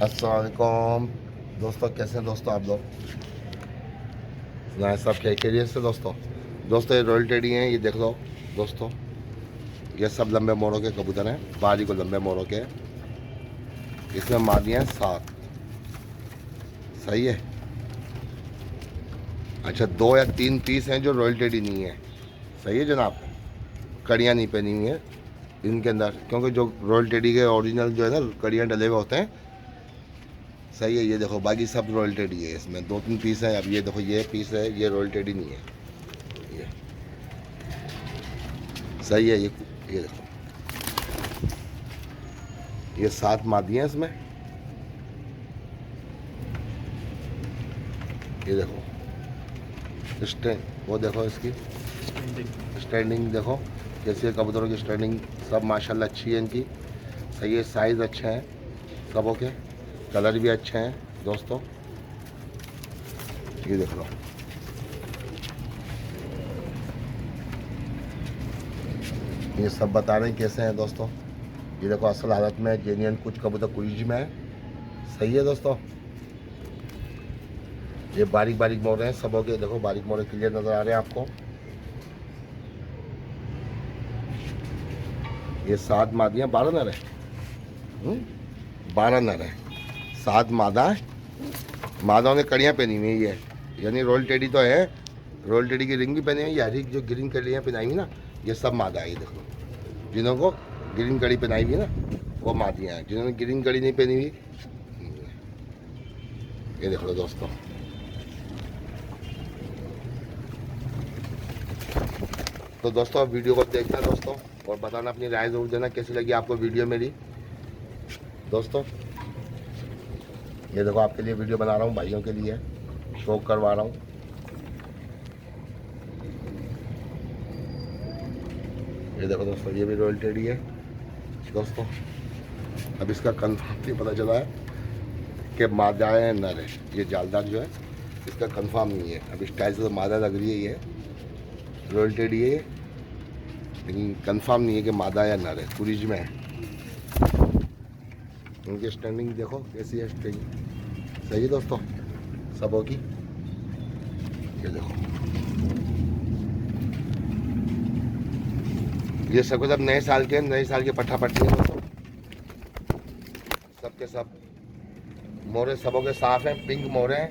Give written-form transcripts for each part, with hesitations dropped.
अस्सलाम वालेकुम दोस्तों, कैसे हैं दोस्तों आप लोग? ना सब खैरियत से दोस्तों ये रॉयल टेडी हैं, ये देख लो दोस्तों। ये सब लंबे मोड़ों के कबूतर हैं, बारी को लंबे मोड़ों के। इसमें मादियाँ 7। सही है। अच्छा 2 या 3 पीस हैं जो रॉयल टेडी नहीं है। सही है जनाब। कड़ियाँ नहीं पहनी हुई हैं इनके अंदर, क्योंकि जो रॉयल टेडी के ओरिजिनल जो है ना कड़ियाँ डले हुए होते हैं। सही है। ये देखो बाकी सब रॉयल टेडी है, इसमें 2-3 पीस है। अब ये देखो ये पीस है, ये रॉयल टेडी नहीं है ये। सही है। ये देखो ये 7 मादियाँ हैं इसमें। ये देखो वो देखो इसकी स्टैंडिंग देखो कैसी है कबूतरों की स्टैंडिंग। सब माशाल्लाह अच्छी है इनकी। सही है। साइज़ अच्छे हैं सबों के, कलर भी अच्छे हैं दोस्तों। ये देख लो। ये सब बता रहे हैं कैसे हैं दोस्तों। ये देखो असल हालत में जेन्युइन कुछ कबूतर कुरीज में है। सही है दोस्तों। ये बारीक बारीक मोड़े हैं सबों के, देखो बारीक मोड़े क्लियर नज़र आ रहे हैं आपको। ये 7 मादियाँ 12 नर है। 12 नर है, 7 मादा है। मादाओं ने कड़ियाँ पहनी हुई है ये, यानी रॉयल टेडी तो है। रॉयल टेडी की रिंग भी पहनी हुई है, हरी जो ग्रीन कड़ियाँ पहनाई हुई ना, ये सब मादा है। ये देखो जिन्हों को ग्रीन कड़ी पहनाई हुई है ना वो मादियाँ हैं। जिन्होंने ग्रीन कड़ी नहीं पहनी हुई ये देख लो दोस्तों। तो दोस्तों वीडियो को देखना दोस्तों, और बताना अपनी राय ज़रूर देना कैसी लगी आपको वीडियो मेरी दोस्तों। ये देखो आपके लिए वीडियो बना रहा हूँ, भाइयों के लिए शौक करवा रहा हूँ। ये देखो दोस्तों ये भी रॉयल टेडी है दोस्तों। अब इसका कंफर्म नहीं पता चला है कि मादा है नर है। ये जालदार जो है इसका कंफर्म नहीं है। अब स्टाइल से तो मादा लग रही है, ये रॉयल टेडी है, लेकिन कंफर्म नहीं है कि मादा या नर है। कुरीज में है। उनकी स्टैंडिंग देखो कैसी है स्टैंडिंग। सही है दोस्तों सबों की। ये देखो ये सबके सब नए साल के पट्ठा पट्टी है दोस्तों। सबके सब मोरे सबों के साफ हैं, पिंक मोरे हैं,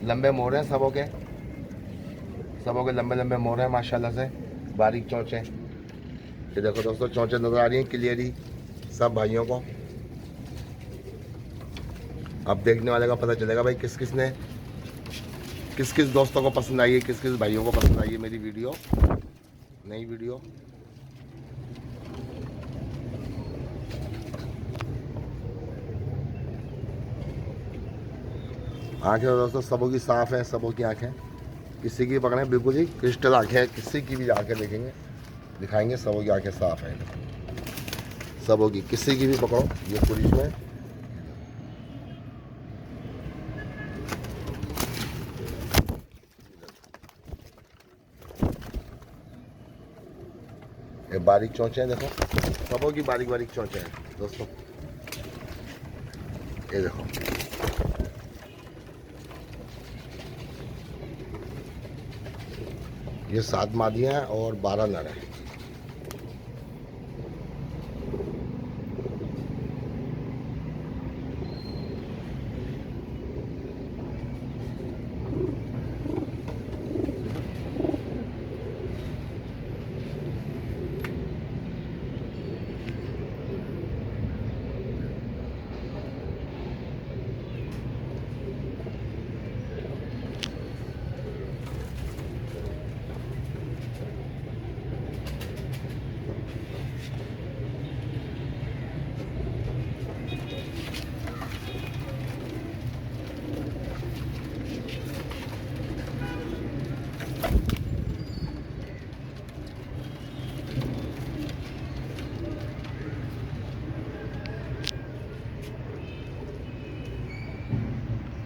लंबे मोरे हैं सबों के लंबे लंबे मोरे हैं माशाल्लाह से, बारीक चोंचे। ये देखो दोस्तों चोंचे नज़र आ रही हैं क्लियरली सब भाइयों को। अब देखने वाले का पता चलेगा भाई किस किस दोस्तों को पसंद आई है, किस भाइयों को पसंद आई है मेरी वीडियो, नई वीडियो। आंखें दोस्तों सबों की साफ़ है, सबों की आंखें। किसी की पकड़ें बिल्कुल ही क्रिस्टल आंखें हैं, किसी की भी आंखें देखेंगे दिखाएंगे सबों की आंखें साफ़ हैं सबों की। किसी की भी पकड़ो ये पुलिस में। ये बारीक चोंचे हैं देखो, सबों की बारीक बारीक चोंचे हैं दोस्तों। ये देखो ये 7 मादियाँ हैं और 12 नर हैं।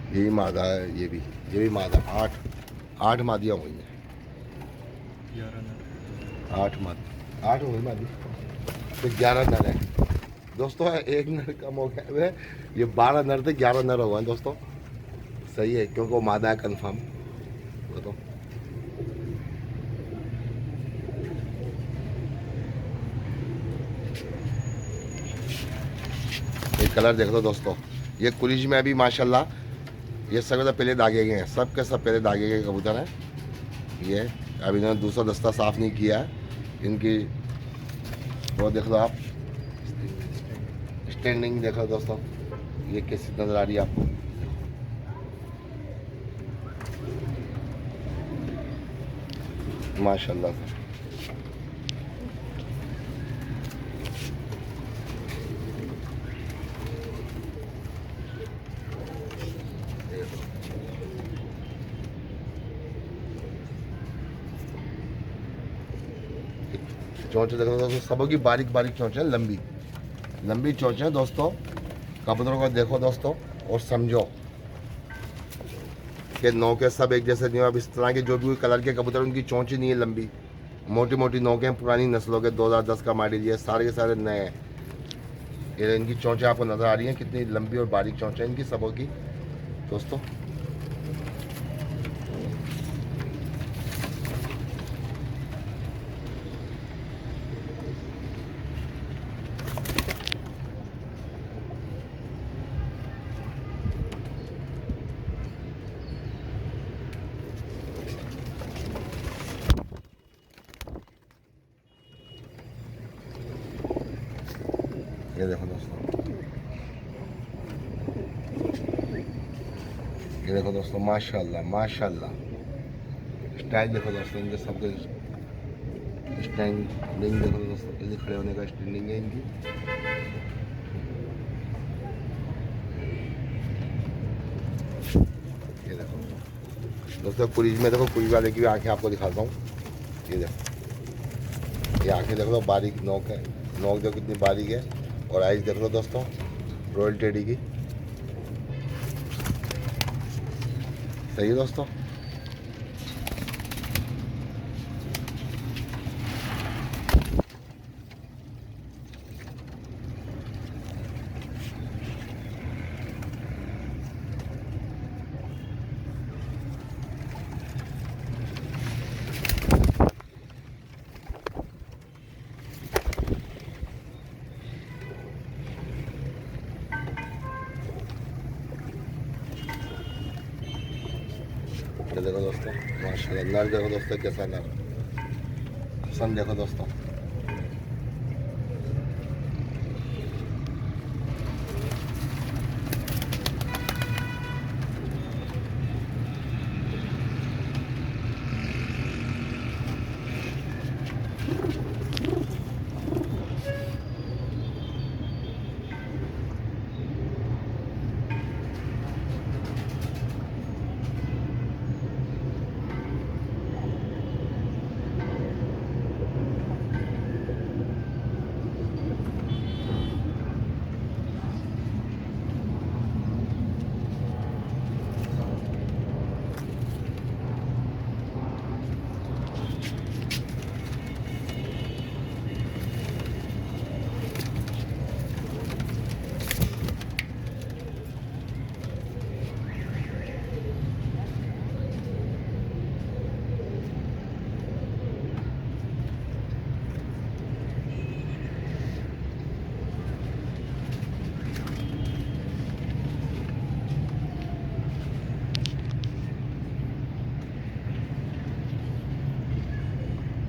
ये भी मादा है, ये भी मादा। 8 मादियाँ हुई हैं। 8 हुई मादी तो 11 नर है। दोस्तों एक नर कम हो गया है, ये 12 नर थे, 11 नर हो गए दोस्तों। सही है क्योंकि वो मादा है कन्फर्म। बताओ ये कलर देख लो दोस्तों, ये कुरिज में अभी माशाल्लाह ये सब तो पहले दागे गए हैं, सब के सब पहले दागे गए कबूतर हैं। ये अभी इन्होंने दूसरा दस्ता साफ़ नहीं किया है इनकी, वो देख लो आप स्टैंडिंग देख लो दोस्तों, ये कैसी नज़र आ रही है आपको। माशाल्लाह से चोंच देख लो दोस्तों, सबों की बारीक बारीक चोंच है, लंबी लंबी चोंच है दोस्तों। कबूतरों को देखो दोस्तों और समझो कि नौके सब एक जैसे नहीं हो। अब इस तरह के जो भी कलर के कबूतर उनकी चोंच ही नहीं है लंबी, मोटी मोटी नौके हैं, पुरानी नस्लों के 2010 का मॉडल, ये सारे के सारे नए हैं। ये इनकी चोंचें आपको नज़र आ रही हैं कितनी लंबी और बारीक चोंचें इनकी सबों की दोस्तों। ये देखो दोस्तों, ये देखो दोस्तों, माशाल्लाह माशाल्लाह। स्टाइल देखो दोस्तों इनके सबके, स्टैंडिंग देखो दोस्तों, इधर खड़े होने का स्टैंडिंग है इनकी। ये देखो दोस्तों कुरीज में देखो, कुरीज वाले की भी आंखें आपको दिखाता हूँ। ये देखो, ये आंखें देख लो, बारीक नोक है, नोक देखो कितनी बारीक है। और आइज देख लो दोस्तों रॉयल टेडी की, सही है दोस्तों। देखो दोस्तों माशाल्लाह, नर देखो दोस्तों कैसा नर, सन देखो दोस्तों।